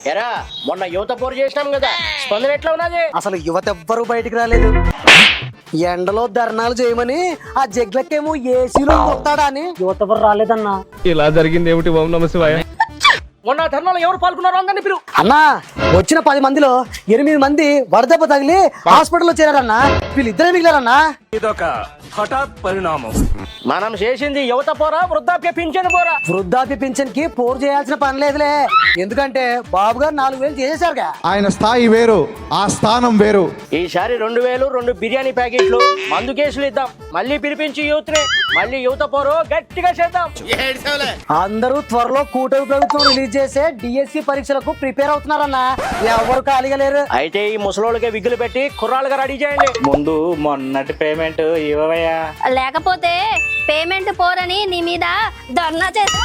ఎరా మొన్న యువత పోరు చేసినాం కదా, స్పందన ఎట్లా ఉన్నది? అసలు యువత ఎవ్వరూ బయటికి రాలేదు. ఎండలో ధర్నాలు చేయమని ఆ జగ్లకేమో ఏసీలో కొట్టాడా అని యువత ఎవరు రాలేదన్నా. ఇలా జరిగింది ఏమిటి? ఓం నమ శివాయ. మొన్న ధర్నాలో ఎవరు పాల్గొన్నారో అందరినీ పిలువు. అన్నా, వచ్చిన 10 మందిలో 8 మంది వడదెబ్బ తగిలి హాస్పిటల్లో చేరారన్నా. వీళ్ళిద్దరే మిగిలారన్నా. ఇదొక హఠాత్ పరిణామం. మనం చేసింది యువత పోరా, వృద్ధాప్య పింఛన్ పోరా? వృద్ధాప్య పింఛన్ కి పోరు చేయాల్సిన పని లేదులే. ఎందుకంటే బాబు గారు 4000 చేసేశారుగా. ఆయన స్థాయి వేరు, ఆ స్థానం వేరు. ఈసారి 2000 2 బిర్యానీ ప్యాకెట్లు మందు కేసులు ఇద్దాం. మళ్ళీ పిలిపించి యూత్ని మళ్ళీ యువత పోరు గట్టిగా చేద్దాం. అందరూ త్వరలో కూటమి ప్రభుత్వం రిలీజ్ చేసే డిఎస్సి పరీక్షలకు ప్రిపేర్ అవుతున్నారన్నా. ఎవరు ఖాళీగా లేరు. అయితే ఈ ముసలోళ్ళకి విగ్గులు పెట్టి కుర్రాళ్ళుగా రెడీ చేయండి. ముందు మొన్నటి పేమెంట్ ఇవ్వవయ్యా. లేకపోతే పేమెంట్ పోరని నీ మీద ధర్నా చేస్తా.